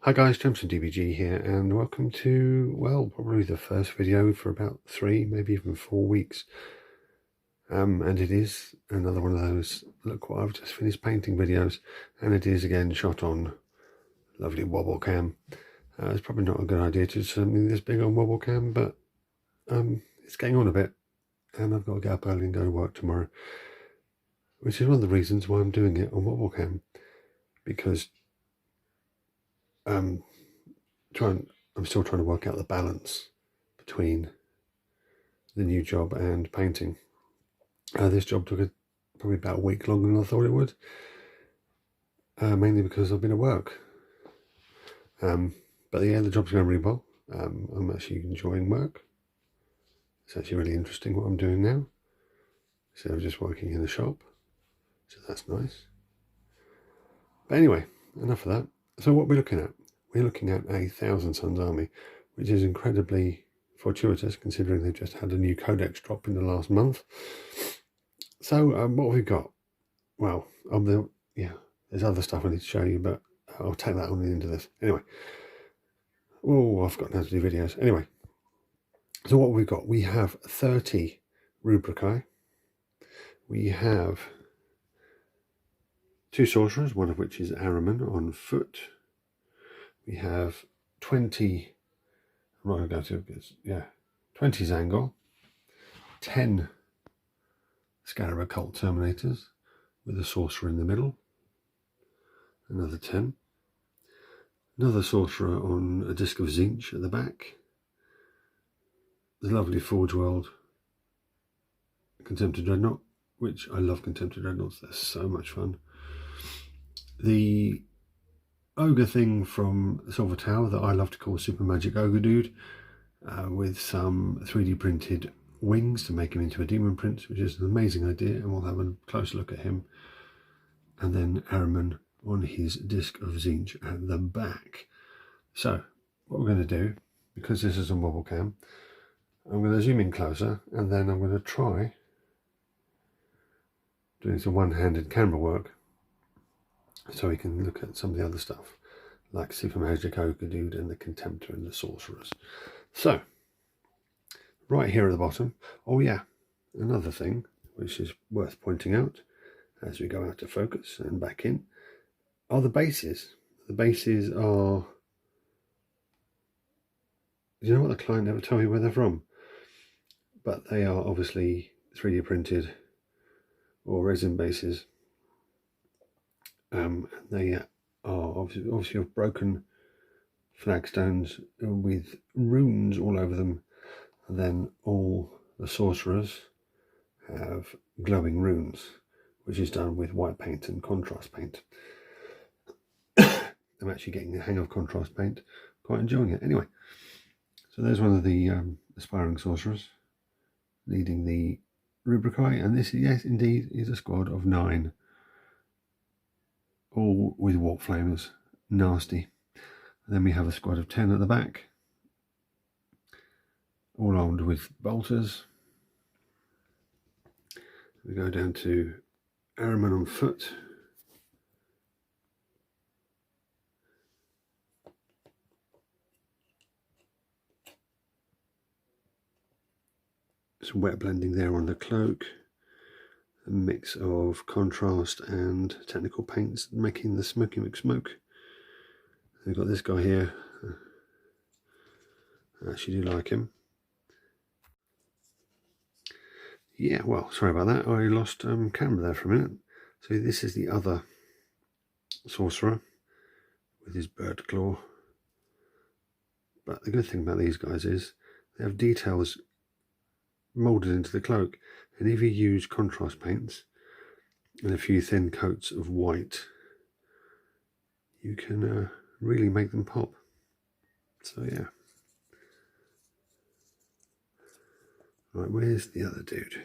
Hi guys, Jameson DBG here, and welcome to, well, probably the first video for about 3, maybe even 4 weeks. And it is another one of those, look what I've just finished painting videos, and it is again shot on lovely wobble cam. It's probably not a good idea to do something this big on wobble cam, but it's getting on a bit, and I've got to get up early and go to work tomorrow, which is one of the reasons why I'm doing it on wobble cam, because I'm still trying to work out the balance between the new job and painting. This job took probably about a week longer than I thought it would, mainly because I've been at work. But yeah, the job's going really well. I'm actually enjoying work. It's actually really interesting what I'm doing now, instead of just working in the shop, so that's nice. But anyway, enough of that. So what we're looking at? We're looking at a Thousand Suns army, which is incredibly fortuitous considering they've just had a new codex drop in the last month. So what have we got? Well, there's other stuff I need to show you, but I'll take that on the end of this. Anyway, I've forgotten how to do videos. Anyway, so what have we got? We have 30 rubricae. We have 2 sorcerers, one of which is Ahriman on foot. We have 20, I'm not going to go to this, 20 Zangor, 10 Scarab Occult Terminators with a sorcerer in the middle, another 10, another sorcerer on a disc of Zinch at the back, the lovely Forge World Contemptor Dreadnought, which I love Contemptor Dreadnoughts, they're so much fun. The ogre thing from Silver Tower that I love to call Super Magic Ogredude, with some 3D printed wings to make him into a demon prince, which is an amazing idea, and we'll have a close look at him. And then Ahriman on his disc of Zinch at the back. So what we're going to do, because this is on wobble cam, I'm going to zoom in closer, and then I'm going to try doing some one-handed camera work so we can look at some of the other stuff like Super Magic Ogredude and the Contemptor and the Sorcerers. So right here at the bottom, oh yeah, another thing which is worth pointing out as we go out to focus and back in are the bases. The bases are, you know what, the client never told me where they're from, but they are obviously 3D printed or resin bases. They are obviously of broken flagstones with runes all over them, and then all the sorcerers have glowing runes, which is done with white paint and contrast paint. I'm actually getting the hang of contrast paint, quite enjoying it. Anyway, so there's one of the aspiring sorcerers leading the rubricae, and this, yes, indeed, is a squad of 9, all with warp flamers, nasty. And then we have a squad of 10 at the back, all armed with bolters. We go down to Ahriman on foot. Some wet blending there on the cloak, a mix of contrast and technical paints making the Smoky McSmoke. We've got this guy here, I actually do like him. Yeah, well, sorry about that, I lost camera there for a minute. So this is the other sorcerer with his bird claw. But the good thing about these guys is they have details moulded into the cloak, and if you use contrast paints and a few thin coats of white, you can really make them pop. So yeah. Right, where's the other dude?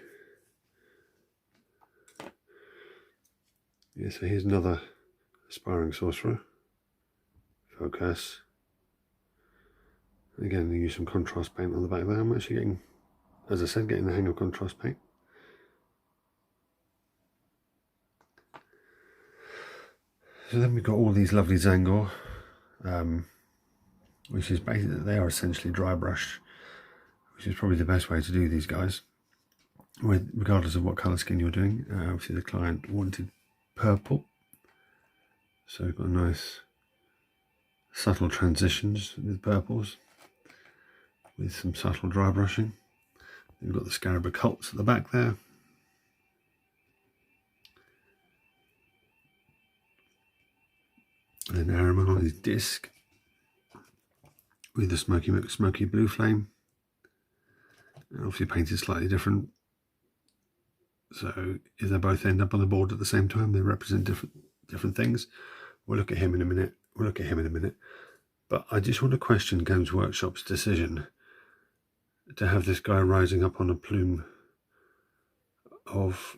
Yeah, so here's another aspiring sorcerer. Focus. Again, they use some contrast paint on the back there. I'm actually getting, as I said, getting the hang of contrast paint. So then we've got all these lovely Zangor. which is basically, they are essentially dry brush, which is probably the best way to do these guys, regardless of what colour scheme you're doing. Obviously the client wanted purple, so we've got nice subtle transitions with purples, with some subtle dry brushing. We've got the scarab occults at the back there. And then Ahriman on his disc with the smoky blue flame. And obviously painted slightly different. So if they both end up on the board at the same time, they represent different things. We'll look at him in a minute. But I just want to question Games Workshop's decision to have this guy rising up on a plume of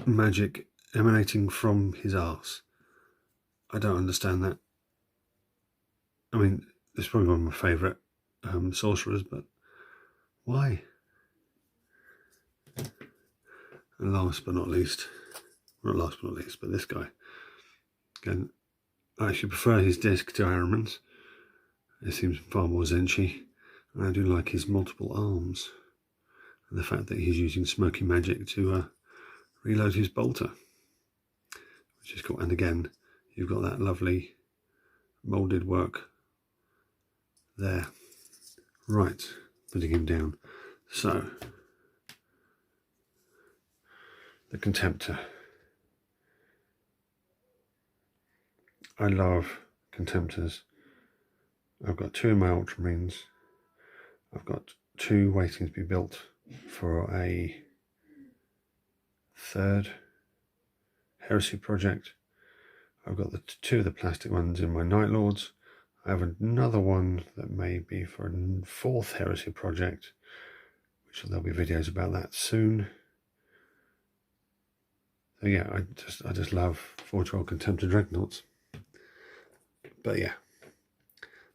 magic emanating from his arse. I don't understand that. I mean, it's probably one of my favourite sorcerers, but why? And last but not least, not last but not least, but this guy. Again, I actually prefer his disc to Ahriman's. It seems far more zenchy. And I do like his multiple arms. And the fact that he's using smoky magic to reload his bolter, which is cool. And again, you've got that lovely moulded work there. Right, putting him down. So, the Contemptor. I love Contemptors. I've got 2 in my Ultramarines. I've got 2 waiting to be built for a 3rd Heresy project. I've got the 2 of the plastic ones in my Night Lords. I have another one that may be for a 4th Heresy project, which there'll be videos about that soon. So yeah, I just love Forge World Contemptor Dreadnoughts. But yeah,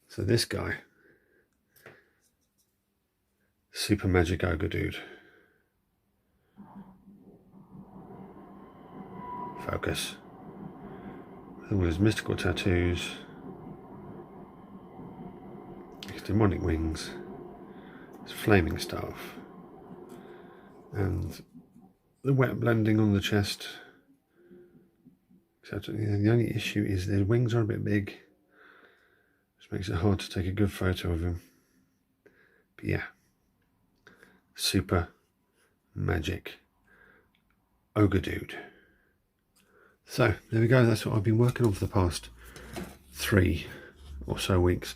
so this guy, Super Magic Ogredude. Focus. With all his mystical tattoos, his demonic wings, his flaming staff, and the wet blending on the chest. Except the only issue is the wings are a bit big, which makes it hard to take a good photo of him. But yeah, Super Magic Ogredude. So there we go, that's what I've been working on for the past 3 or so weeks.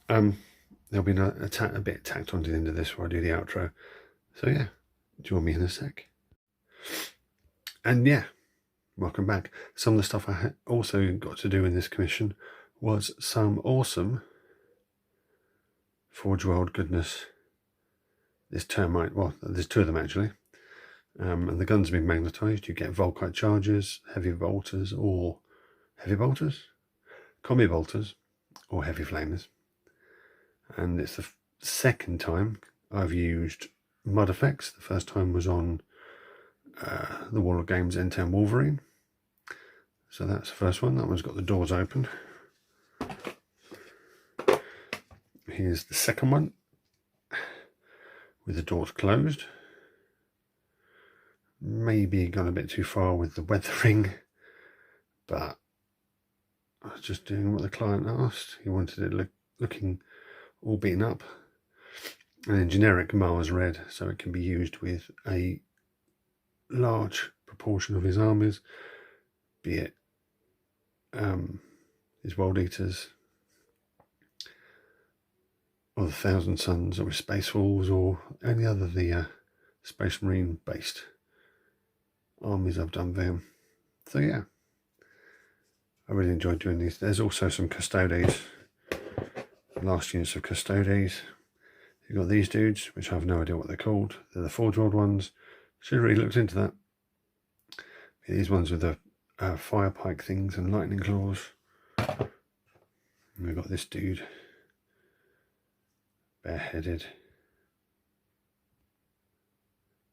There'll be a bit tacked on to the end of this where I do the outro. So yeah, join me in a sec. And yeah, welcome back. Some of the stuff I also got to do in this commission was some awesome Forge World goodness. This termite, well, there's 2 of them actually. And the guns have been magnetised. You get Volkite charges, heavy bolters, combi bolters, or heavy flamers. And it's the 2nd time I've used mud effects. The first time was on the Warlord Games N10 Wolverine. So that's the first one. That one's got the doors open. Here's the second one with the doors closed. Maybe gone a bit too far with the weathering, but I was just doing what the client asked. He wanted it looking all beaten up. And then generic Mars red, so it can be used with a large proportion of his armies, be it his World Eaters, or the Thousand Suns, or his Space Wolves, or any other of the Space Marine based armies I've done for him. So yeah, I really enjoyed doing these. There's also some Custodes, last units of Custodes. You've got these dudes, which I have no idea what they're called. They're the Forge World ones. Should have really looked into that. These ones with the fire pike things and lightning claws. And we've got this dude, bareheaded.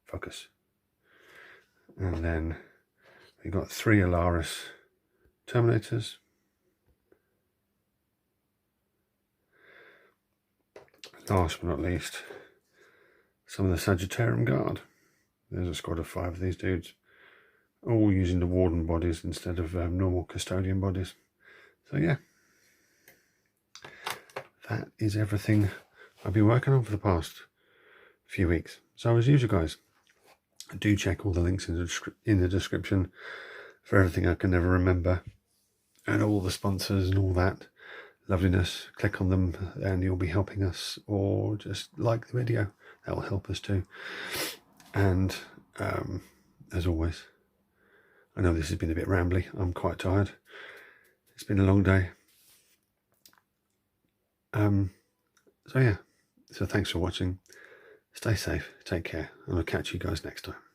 Focus. And then we've got 3 Alaris Terminators. last but not least, some of the Sagittarium Guard. There's a squad of 5 of these dudes, all using the Warden bodies instead of normal Custodian bodies. So yeah, that is everything I've been working on for the past few weeks. So as usual, guys, do check all the links in the description for everything I can never remember, and all the sponsors and all that loveliness. Click on them and you'll be helping us, or just like the video, that will help us too. And as always, I know this has been a bit rambly. I'm quite tired. It's been a long day. So yeah, so thanks for watching. Stay safe, take care, and I'll catch you guys next time.